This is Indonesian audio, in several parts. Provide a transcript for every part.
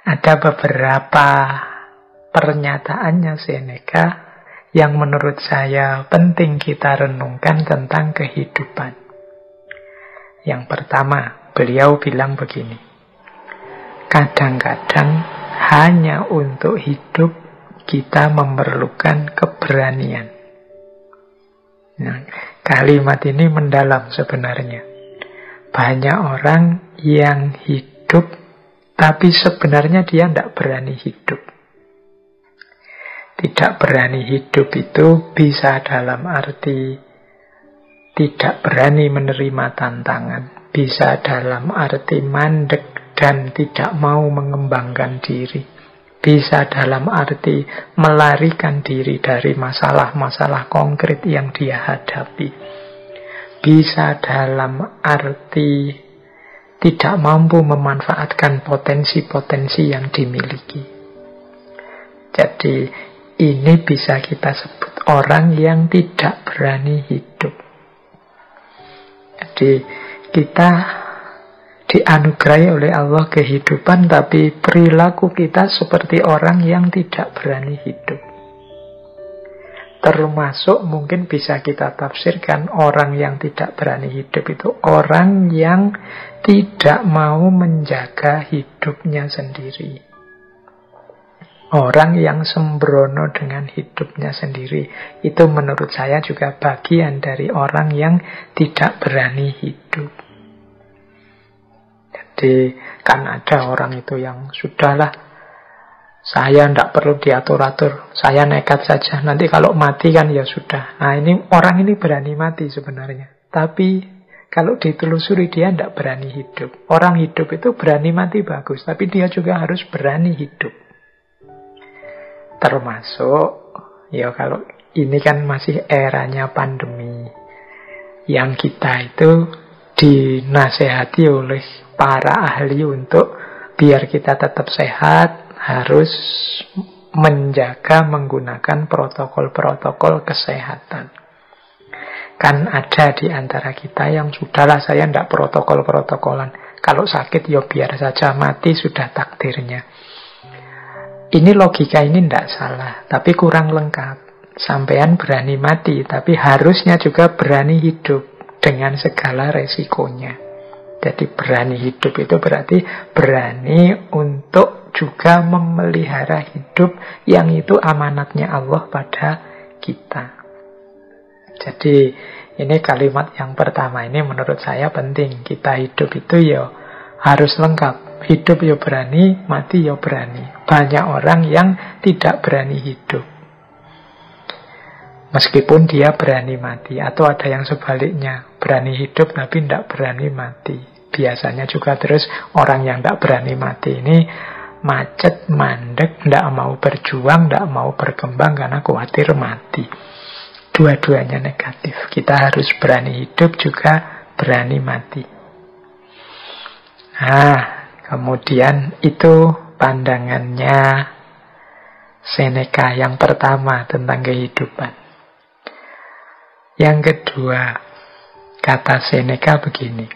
Ada beberapa pernyataannya Seneca yang menurut saya penting kita renungkan tentang kehidupan. Yang pertama, beliau bilang begini, kadang-kadang hanya untuk hidup kita memerlukan keberanian. Nah, kalimat ini mendalam sebenarnya. Banyak orang yang hidup, tapi sebenarnya dia tidak berani hidup. Tidak berani hidup itu bisa dalam arti tidak berani menerima tantangan. Bisa dalam arti mandek dan tidak mau mengembangkan diri. Bisa dalam arti melarikan diri dari masalah-masalah konkret yang dia hadapi. Bisa dalam arti tidak mampu memanfaatkan potensi-potensi yang dimiliki. Jadi ini bisa kita sebut orang yang tidak berani hidup. Jadi kita dianugerahi oleh Allah kehidupan, tapi perilaku kita seperti orang yang tidak berani hidup. Termasuk mungkin bisa kita tafsirkan orang yang tidak berani hidup itu orang yang tidak mau menjaga hidupnya sendiri. Orang yang sembrono dengan hidupnya sendiri. Itu menurut saya juga bagian dari orang yang tidak berani hidup. Jadi kan ada orang itu yang sudahlah, saya tidak perlu diatur-atur, saya nekat saja, nanti kalau mati kan ya sudah. Nah ini orang ini berani mati sebenarnya, tapi kalau ditelusuri dia tidak berani hidup. Orang hidup itu berani mati bagus, tapi dia juga harus berani hidup. Termasuk, ya kalau ini kan masih eranya pandemi, yang kita itu dinasehati oleh para ahli untuk biar kita tetap sehat, harus menjaga menggunakan protokol-protokol kesehatan. Kan ada di antara kita yang sudahlah saya tidak protokol-protokolan. Kalau sakit ya biar saja, mati sudah takdirnya. Ini logika ini tidak salah, tapi kurang lengkap. Sampean berani mati, tapi harusnya juga berani hidup dengan segala resikonya. Jadi berani hidup itu berarti berani untuk juga memelihara hidup yang itu amanatnya Allah pada kita. Jadi ini kalimat yang pertama ini menurut saya penting. Kita hidup itu ya harus lengkap. Hidup ya berani, mati ya berani. Banyak orang yang tidak berani hidup, meskipun dia berani mati. Atau ada yang sebaliknya, berani hidup tapi tidak berani mati. Biasanya juga terus orang yang tidak berani mati ini macet, mandek, tidak mau berjuang, tidak mau berkembang karena khawatir mati. Dua-duanya negatif. Kita harus berani hidup juga berani mati. Nah, kemudian itu pandangannya Seneca yang pertama tentang kehidupan. Yang kedua, kata Seneca begini,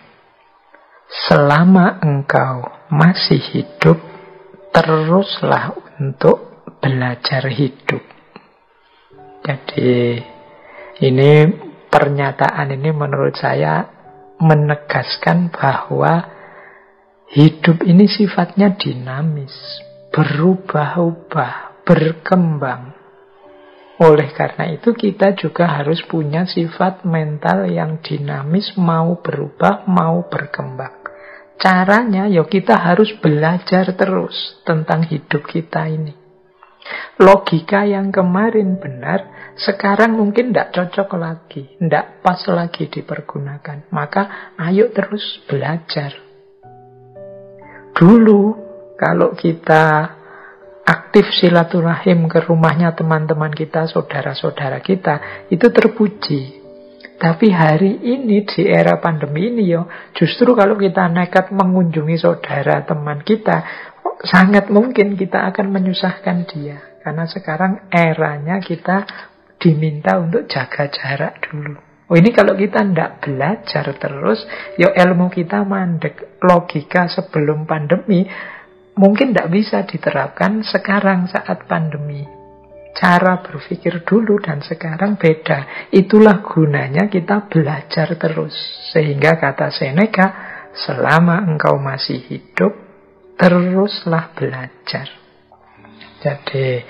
selama engkau masih hidup, teruslah untuk belajar hidup. Jadi ini pernyataan ini menurut saya menegaskan bahwa hidup ini sifatnya dinamis, berubah-ubah, berkembang. Oleh karena itu kita juga harus punya sifat mental yang dinamis, mau berubah, mau berkembang. Caranya ya kita harus belajar terus tentang hidup kita ini. Logika yang kemarin benar, sekarang mungkin tidak cocok lagi, tidak pas lagi dipergunakan. Maka ayo terus belajar. Dulu kalau kita aktif silaturahim ke rumahnya teman-teman kita, saudara-saudara kita, itu terpuji. Tapi hari ini di era pandemi ini justru kalau kita nekat mengunjungi saudara teman kita, sangat mungkin kita akan menyusahkan dia. Karena sekarang eranya kita diminta untuk jaga jarak dulu. Oh, ini kalau kita tidak belajar terus, ilmu kita mandek. Logika sebelum pandemi, mungkin tidak bisa diterapkan sekarang saat pandemi. Cara berpikir dulu dan sekarang beda. Itulah gunanya kita belajar terus. Sehingga kata Seneca, selama engkau masih hidup, teruslah belajar. Jadi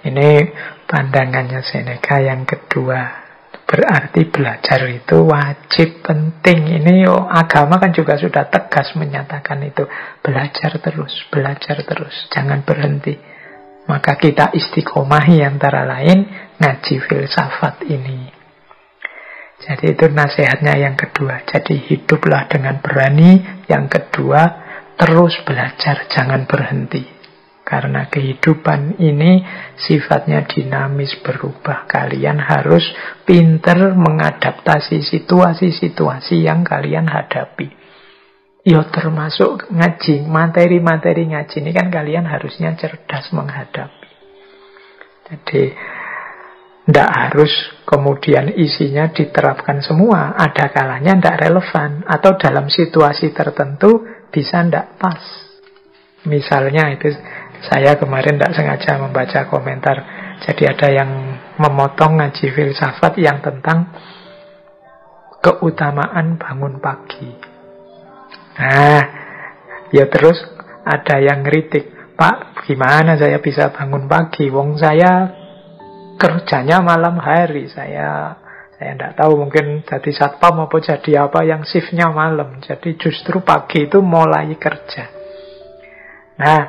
ini pandangannya Seneca yang kedua. Berarti belajar itu wajib, penting. Ini agama kan juga sudah tegas menyatakan itu. Belajar terus, jangan berhenti. Maka kita istiqomahi antara lain ngaji filsafat ini. Jadi itu nasihatnya yang kedua. Jadi hiduplah dengan berani. Yang kedua, terus belajar, jangan berhenti. Karena kehidupan ini sifatnya dinamis, berubah. Kalian harus pinter mengadaptasi situasi-situasi yang kalian hadapi. Ya termasuk ngaji, materi-materi ngaji ini kan kalian harusnya cerdas menghadapi. Jadi tidak harus kemudian isinya diterapkan semua. Ada kalanya tidak relevan. Atau dalam situasi tertentu bisa tidak pas. Misalnya itu saya kemarin tidak sengaja membaca komentar. Jadi ada yang memotong ngaji filsafat yang tentang keutamaan bangun pagi. Nah, ya terus ada yang ngeritik, Pak, gimana saya bisa bangun pagi? Wong saya kerjanya malam hari. Saya tidak tahu, mungkin jadi satpam apa jadi apa yang shiftnya malam. Jadi justru pagi itu mulai kerja. Nah,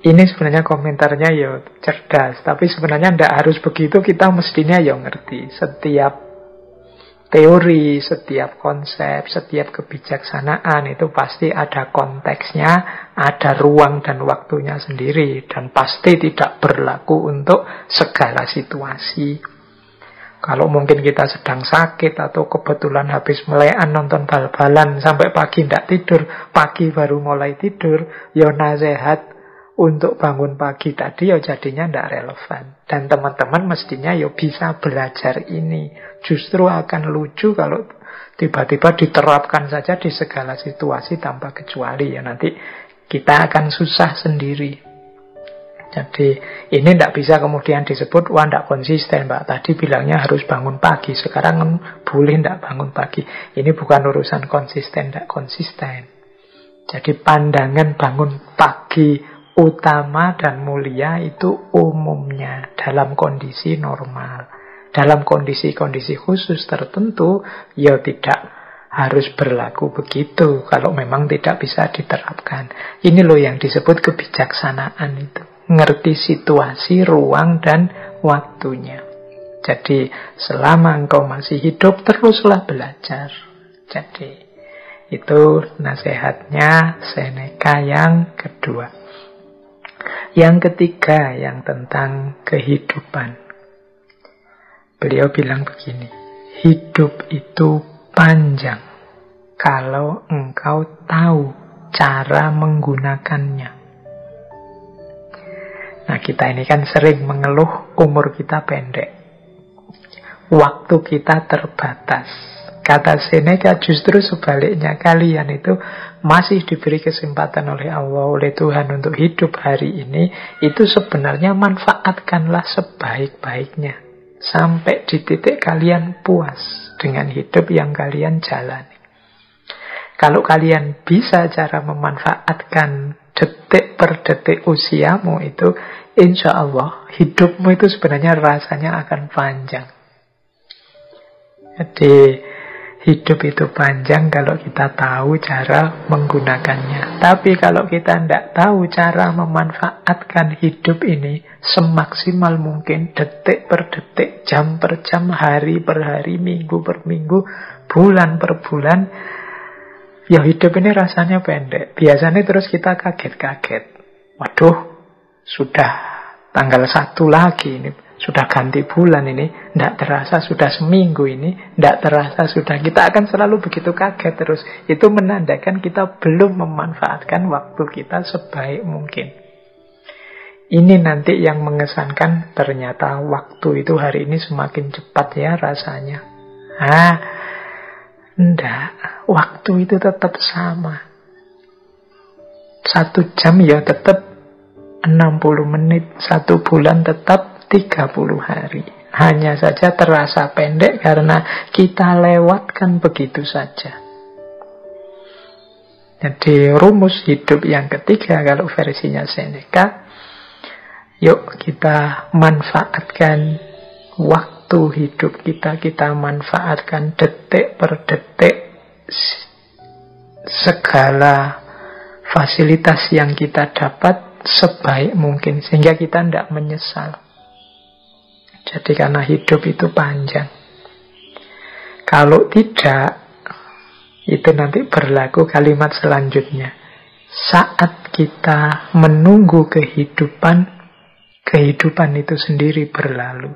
ini sebenarnya komentarnya ya cerdas, tapi sebenarnya tidak harus begitu. Kita mestinya ya ngerti setiap teori, setiap konsep, setiap kebijaksanaan itu pasti ada konteksnya, ada ruang dan waktunya sendiri, dan pasti tidak berlaku untuk segala situasi. Kalau mungkin kita sedang sakit atau kebetulan habis melekan nonton bal-balan sampai pagi tidak tidur, pagi baru mulai tidur, ya nasihat untuk bangun pagi tadi ya jadinya tidak relevan. Dan teman-teman mestinya ya bisa belajar ini. Justru akan lucu kalau tiba-tiba diterapkan saja di segala situasi tanpa kecuali. Ya nanti kita akan susah sendiri. Jadi ini tidak bisa kemudian disebut, wah tidak konsisten Mbak. Tadi bilangnya harus bangun pagi, sekarang boleh tidak bangun pagi. Ini bukan urusan konsisten, tidak konsisten. Jadi pandangan bangun pagi utama dan mulia itu umumnya dalam kondisi normal. Dalam kondisi-kondisi khusus tertentu, ya tidak harus berlaku begitu kalau memang tidak bisa diterapkan. Ini loh yang disebut kebijaksanaan itu. Ngerti situasi, ruang, dan waktunya. Jadi selama engkau masih hidup, teruslah belajar. Jadi itu nasihatnya Seneca yang kedua. Yang ketiga, yang tentang kehidupan. Beliau bilang begini, hidup itu panjang kalau engkau tahu cara menggunakannya. Nah, kita ini kan sering mengeluh umur kita pendek. Waktu kita terbatas. Kata Seneca justru sebaliknya, kalian itu masih diberi kesempatan oleh Allah, oleh Tuhan untuk hidup hari ini. Itu sebenarnya manfaatkanlah sebaik-baiknya. Sampai di titik kalian puas dengan hidup yang kalian jalani. Kalau kalian bisa cara memanfaatkan detik per detik usiamu itu, insya Allah hidupmu itu sebenarnya rasanya akan panjang. Jadi hidup itu panjang kalau kita tahu cara menggunakannya. Tapi kalau kita tidak tahu cara memanfaatkan hidup ini semaksimal mungkin, detik per detik, jam per jam, hari per hari, minggu per minggu, bulan per bulan, ya hidup ini rasanya pendek. Biasanya terus kita kaget-kaget. Waduh, sudah tanggal 1 lagi ini. Sudah ganti bulan ini, tidak terasa sudah seminggu ini, tidak terasa sudah. Kita akan selalu begitu kaget terus. Itu menandakan kita belum memanfaatkan waktu kita sebaik mungkin. Ini nanti yang mengesankan, ternyata waktu itu hari ini semakin cepat ya rasanya. Enggak, waktu itu tetap sama. 1 jam ya tetap 60 menit, 1 bulan tetap 30 hari. Hanya saja terasa pendek karena kita lewatkan begitu saja. Jadi rumus hidup yang ketiga kalau versinya Seneca, yuk kita manfaatkan waktu hidup kita manfaatkan detik per detik, segala fasilitas yang kita dapat sebaik mungkin sehingga kita tidak menyesal. Jadi karena hidup itu panjang. Kalau tidak, itu nanti berlaku kalimat selanjutnya. Saat kita menunggu kehidupan, kehidupan itu sendiri berlalu.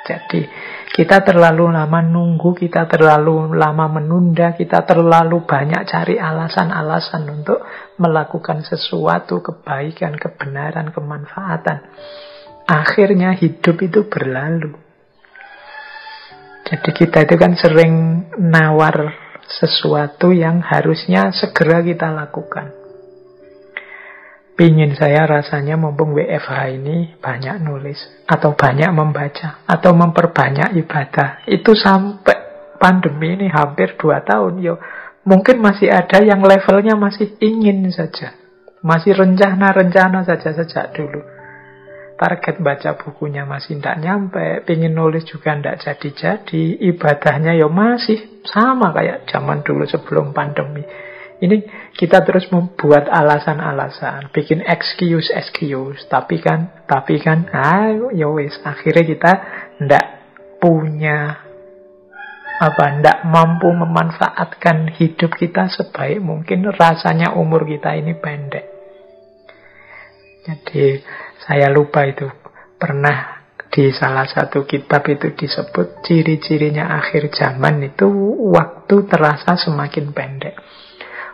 Jadi kita terlalu lama nunggu, kita terlalu lama menunda, kita terlalu banyak cari alasan-alasan untuk melakukan sesuatu, kebaikan, kebenaran, kemanfaatan. Akhirnya hidup itu berlalu. Jadi kita itu kan sering nawar sesuatu yang harusnya segera kita lakukan. Pingin saya rasanya mumpung WFH ini banyak nulis, atau banyak membaca, atau memperbanyak ibadah. Itu sampai pandemi ini hampir 2 tahun. Yo, mungkin masih ada yang levelnya masih ingin saja. Masih rencana-rencana saja sejak dulu. Target baca bukunya masih tidak nyampe, pingin nulis juga tidak jadi-jadi, ibadahnya yo masih sama kayak zaman dulu sebelum pandemi. Ini kita terus membuat alasan-alasan, bikin excuse, tapi kan, ya wis, akhirnya kita ndak punya ndak mampu memanfaatkan hidup kita sebaik mungkin. Rasanya umur kita ini pendek. Jadi saya lupa itu pernah di salah satu kitab itu disebut ciri-cirinya akhir zaman itu waktu terasa semakin pendek.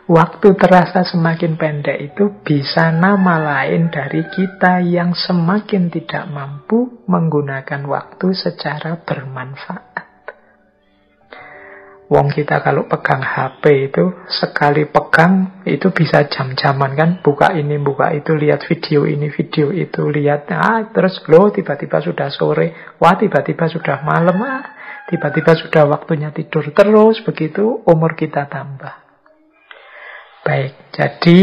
Waktu terasa semakin pendek itu bisa nama lain dari kita yang semakin tidak mampu menggunakan waktu secara bermanfaat. Wong kita kalau pegang HP itu, sekali pegang itu bisa jam-jaman kan, buka ini, buka itu, lihat video ini, video itu, lihat, terus loh tiba-tiba sudah sore, wah tiba-tiba sudah malam, tiba-tiba sudah waktunya tidur, terus begitu umur kita tambah. Baik, jadi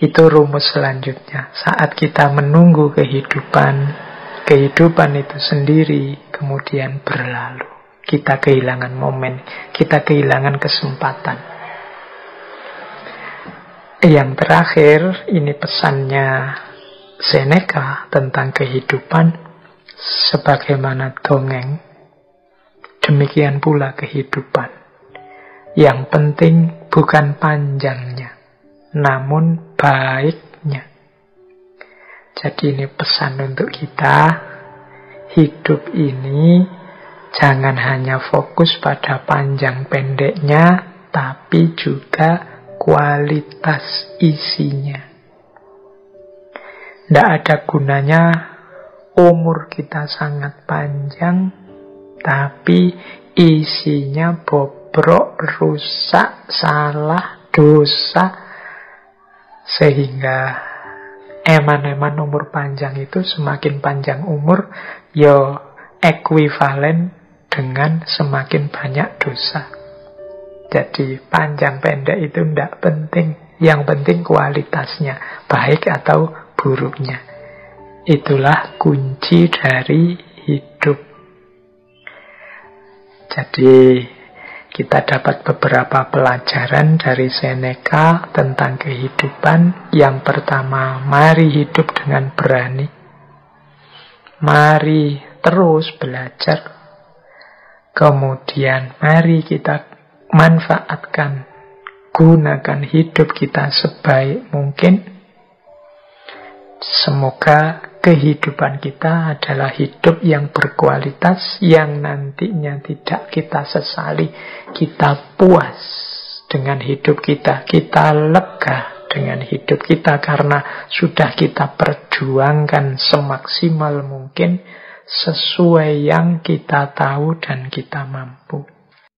itu rumus selanjutnya. Saat kita menunggu kehidupan, kehidupan itu sendiri kemudian berlalu. Kita kehilangan momen, kita kehilangan kesempatan. Yang terakhir, ini pesannya Seneca tentang kehidupan. Sebagaimana dongeng, demikian pula kehidupan. Yang penting bukan panjangnya, namun baiknya. Jadi ini pesan untuk kita. Hidup ini jangan hanya fokus pada panjang pendeknya, tapi juga kualitas isinya. Tidak ada gunanya umur kita sangat panjang, tapi isinya bobrok, rusak, salah, dosa, sehingga eman-eman umur panjang itu semakin panjang umur, ya ekuivalen dengan semakin banyak dosa. Jadi panjang pendek itu tidak penting, yang penting kualitasnya, baik atau buruknya. Itulah kunci dari hidup. Jadi kita dapat beberapa pelajaran dari Seneca tentang kehidupan. Yang pertama, mari hidup dengan berani. Mari terus belajar. Kemudian mari kita manfaatkan, gunakan hidup kita sebaik mungkin. Semoga kehidupan kita adalah hidup yang berkualitas, yang nantinya tidak kita sesali. Kita puas dengan hidup kita, kita lega dengan hidup kita karena sudah kita perjuangkan semaksimal mungkin sesuai yang kita tahu dan kita mampu.